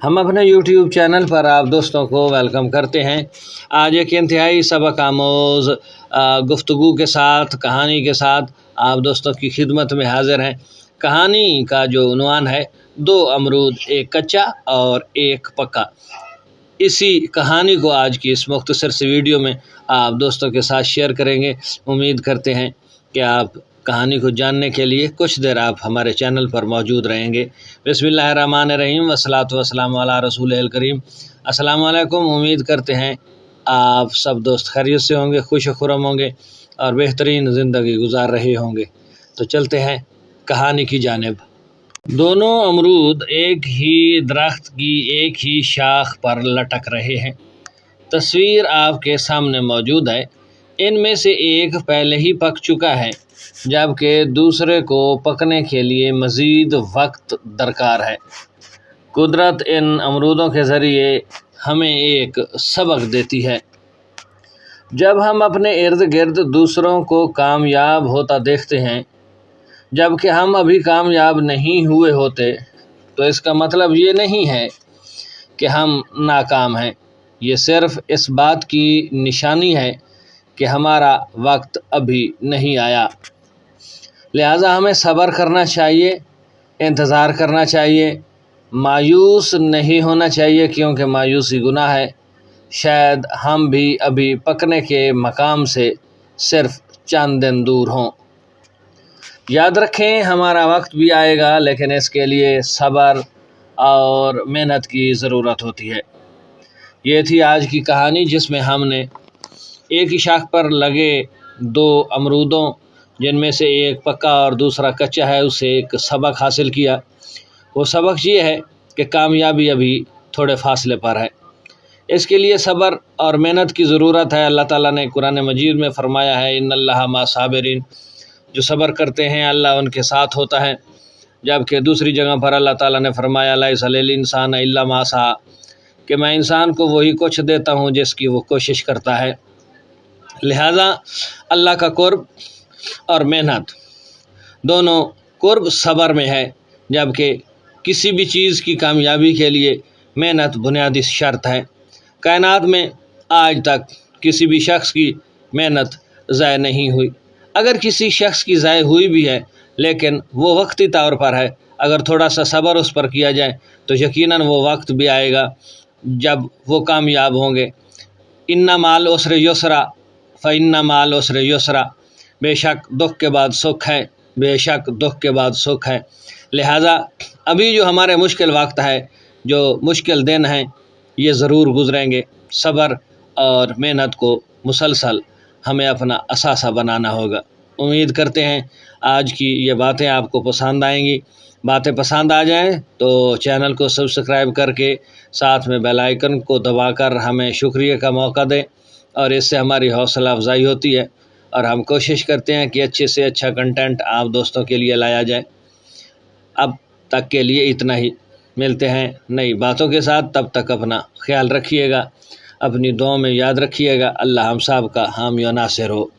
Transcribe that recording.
हम अपने YouTube channel पर आप दोस्तों को वेलकम करते हैं। आज एक इंतहाई सबक आमोज़ गुफ्तगू के साथ, कहानी के साथ आप दोस्तों की खिदमत में हाज़िर हैं। कहानी का जो उन्वान है, 2 अमरूद, एक कच्चा और एक पका। इसी कहानी को आज की इस मुख्तसर से वीडियो में आप दोस्तों के साथ शेयर करेंगे। उम्मीद करते हैं कि आप कहानी को जानने के लिए कुछ देर आप हमारे चैनल पर मौजूद रहेंगे। बिस्मिल्लाहिर्रहमानिर्रहीम वस्सलातु वस्सलामु अला रसूलिल करीम। अस्सलाम वालेकुम। उम्मीद करते हैं आप सब दोस्त खैरियत से होंगे, खुश खुरम होंगे और बेहतरीन ज़िंदगी गुजार रहे होंगे। तो चलते हैं कहानी की जानिब। दोनों अमरूद एक ही दरख्त की एक ही शाख पर लटक रहे हैं। तस्वीर आपके सामने मौजूद है। इनमें से एक पहले ही पक चुका है, जबकि दूसरे को पकने के लिए मज़ीद वक्त दरकार है। कुदरत इन अमरूदों के ज़रिए हमें एक सबक देती है। जब हम अपने इर्द गिर्द दूसरों को कामयाब होता देखते हैं, जबकि हम अभी कामयाब नहीं हुए होते, तो इसका मतलब ये नहीं है कि हम नाकाम हैं। ये सिर्फ़ इस बात की निशानी है कि हमारा वक्त अभी नहीं आया। लिहाजा हमें सब्र करना चाहिए, इंतज़ार करना चाहिए, मायूस नहीं होना चाहिए, क्योंकि मायूसी गुनाह है। शायद हम भी अभी पकने के मकाम से सिर्फ़ चंद दिन दूर हों। याद रखें, हमारा वक्त भी आएगा, लेकिन इसके लिए सब्र और मेहनत की ज़रूरत होती है। ये थी आज की कहानी, जिसमें हमने एक ही शाख पर लगे 2 अमरूदों, जिनमें से एक पक्का और दूसरा कच्चा है, उससे एक सबक हासिल किया। वो सबक ये है कि कामयाबी अभी थोड़े फासले पर है। इसके लिए सब्र और मेहनत की ज़रूरत है। अल्लाह ताला ने कुरान मजीद में फ़रमाया है, इन्नल्लाह मा साबिरीन, जो सब्र करते हैं अल्लाह उनके साथ होता है। जबकि दूसरी जगह पर अल्लाह ताला ने फ़रमाया, लैसा लिल इंसान इल्ला मा सा, कि मैं इंसान को वही कुछ देता हूँ जिसकी वो कोशिश करता है। लिहाजा अल्लाह का कुर्ब और मेहनत दोनों, कुर्ब सब्र में है, जबकि किसी भी चीज़ की कामयाबी के लिए मेहनत बुनियादी शर्त है। कायनात में आज तक किसी भी शख्स की मेहनत ज़ाय नहीं हुई। अगर किसी शख्स की ज़ाय हुई भी है, लेकिन वो वक्ती तौर पर है। अगर थोड़ा सा सब्र उस पर किया जाए तो यकीनन वो वक्त भी आएगा जब वो कामयाब होंगे। इन्ना माल उसरे युसरा फ़इन्ना माल उसरे युसरा, बेशक दुख के बाद सुख है, बेशक दुख के बाद सुख है। लिहाजा अभी जो हमारे मुश्किल वक्त है, जो मुश्किल दिन हैं, ये ज़रूर गुज़रेंगे। सब्र और मेहनत को मुसलसल हमें अपना असासा बनाना होगा। उम्मीद करते हैं आज की ये बातें आपको पसंद आएंगी। बातें पसंद आ जाएं तो चैनल को सब्सक्राइब करके साथ में बेल आइकन को दबाकर हमें शुक्रिया का मौका दें, और इससे हमारी हौसला अफजाई होती है और हम कोशिश करते हैं कि अच्छे से अच्छा कंटेंट आप दोस्तों के लिए लाया जाए। अब तक के लिए इतना ही। मिलते हैं नई बातों के साथ। तब तक अपना ख्याल रखिएगा, अपनी दुआ में याद रखिएगा। अल्लाह हम सब का हामी और नासिर हो।